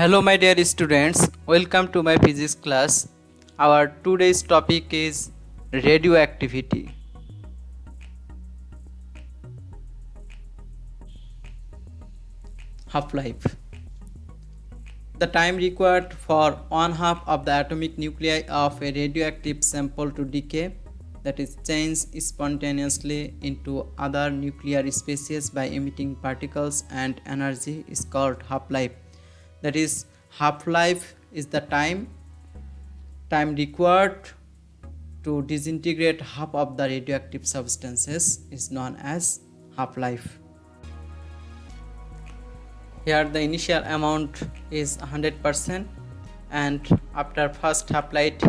Hello my dear students, welcome to my physics class. Our today's topic is radioactivity. Half-life. The time required for one half of the atomic nuclei of a radioactive sample to decay, that is change spontaneously into other nuclear species by emitting particles and energy, is called half-life. That is, half-life is the time required to disintegrate half of the radioactive substances is known as half-life. Here the initial amount is 100%, and after first half-life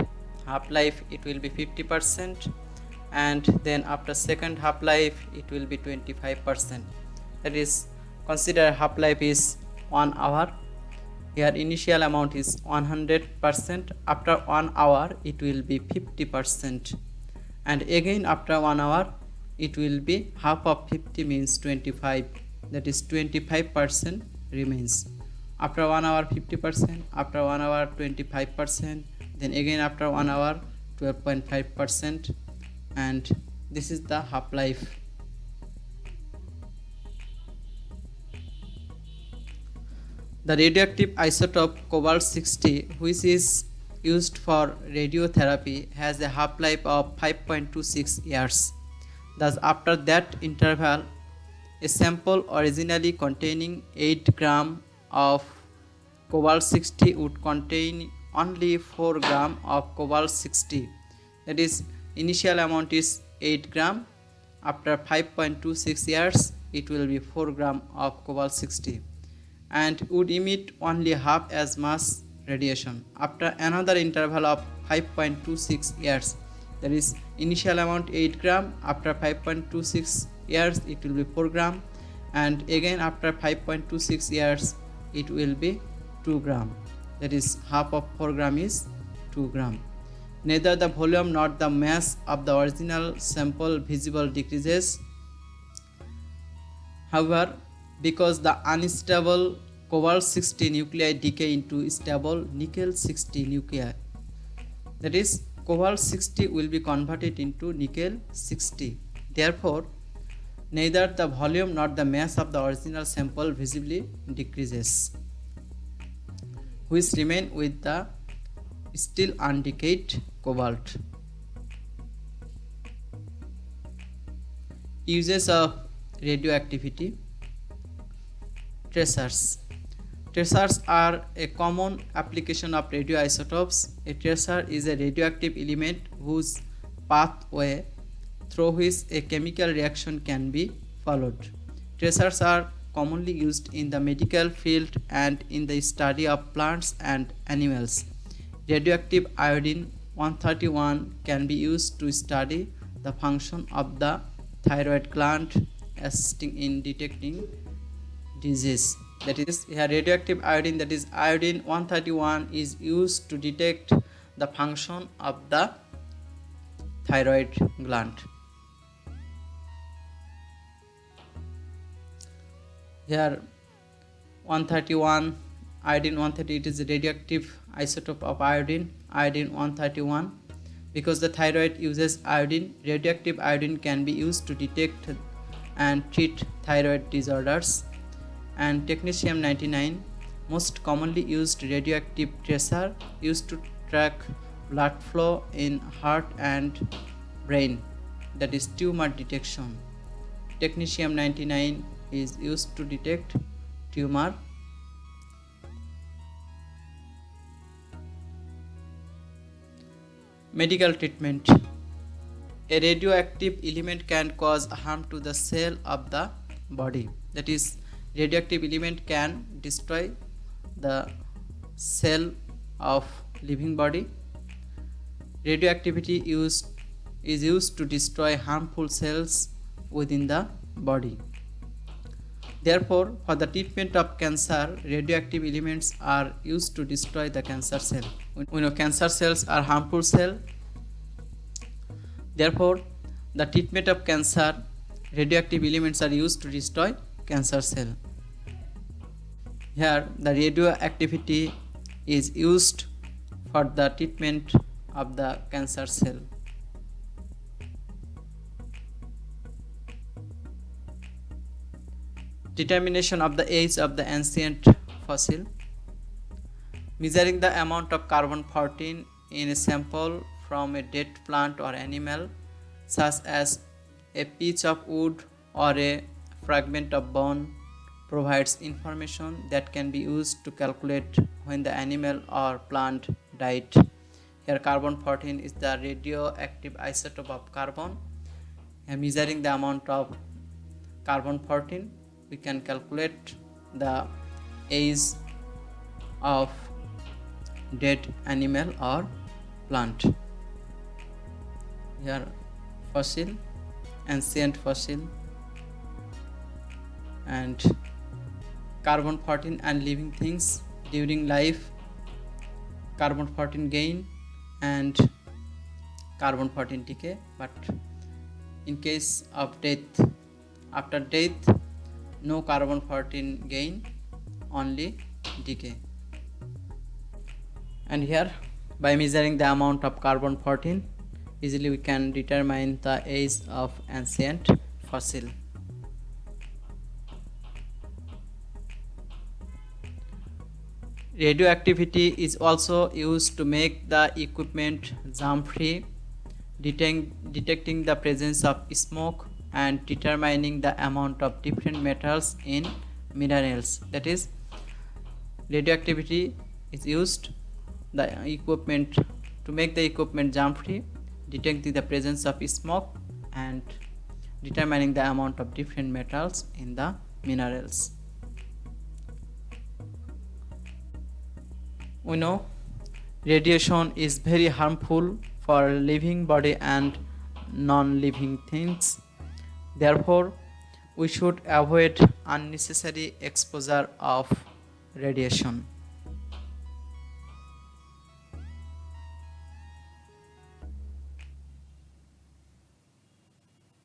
it will be 50%, and then after second half-life it will be 25%. That is, consider half-life is 1 hour. Here initial amount is 100%, after 1 hour it will be 50%, and again after 1 hour it will be half of 50 means 25, that is 25% remains. After 1 hour 50%, after 1 hour 25%, then again after 1 hour 12.5%, and this is the half-life. The radioactive isotope cobalt-60, which is used for radiotherapy, has a half-life of 5.26 years. Thus, after that interval, a sample originally containing 8 grams of cobalt-60 would contain only 4 grams of cobalt-60. That is, initial amount is 8 grams. After 5.26 years, it will be 4 grams of cobalt-60. And would emit only half as much radiation. After another interval of 5.26 years, that is initial amount 8 gram, after 5.26 years it will be 4 gram, and again after 5.26 years it will be 2 gram. That is, half of 4 gram is 2 gram. Neither the volume nor the mass of the original sample visible decreases. However, because the unstable cobalt-60 nuclei decay into stable nickel-60 nuclei, that is, cobalt-60 will be converted into nickel-60. Therefore, neither the volume nor the mass of the original sample visibly decreases, which remain with the still undecayed cobalt. Uses of radioactivity. Tracers. Tracers are a common application of radioisotopes. A tracer is a radioactive element whose pathway through which a chemical reaction can be followed. Tracers are commonly used in the medical field and in the study of plants and animals. Radioactive iodine 131 can be used to study the function of the thyroid gland, assisting in detecting disease. That is, here radioactive iodine, that is iodine 131, is used to detect the function of the thyroid gland. Here 131, iodine 130, it is a radioactive isotope of iodine 131. Because the thyroid uses iodine, radioactive iodine can be used to detect and treat thyroid disorders. And technetium 99, most commonly used radioactive tracer used to track blood flow in heart and brain, that is tumor detection. Technetium 99 is used to detect tumor. Medical treatment. A radioactive element can cause harm to the cell of the body. That is, radioactive element can destroy the cell of living body. Radioactivity is used to destroy harmful cells within the body. Therefore, for the treatment of cancer, radioactive elements are used to destroy the cancer cell. We know cancer cells are harmful cells. Therefore, the treatment of cancer, radioactive elements are used to destroy cancer cell. Here, the radioactivity is used for the treatment of the cancer cell. Determination of the age of the ancient fossil. Measuring the amount of carbon-14 in a sample from a dead plant or animal, such as a piece of wood or a fragment of bone, provides information that can be used to calculate when the animal or plant died. Here, carbon-14 is the radioactive isotope of carbon. Here, measuring the amount of carbon-14, we can calculate the age of dead animal or plant. Here, fossil, ancient fossil, and carbon-14 and living things during life, carbon-14 gain and carbon-14 decay, but in case of death, after death, no carbon-14 gain, only decay. And here, by measuring the amount of carbon-14, easily we can determine the age of ancient fossil. Radioactivity is also used to make the equipment germ-free, detecting the presence of smoke and determining the amount of different metals in minerals. That is, radioactivity is used the equipment to make the equipment germ-free, detecting the presence of smoke and determining the amount of different metals in the minerals. We know radiation is very harmful for living body and non-living things. Therefore, we should avoid unnecessary exposure of radiation.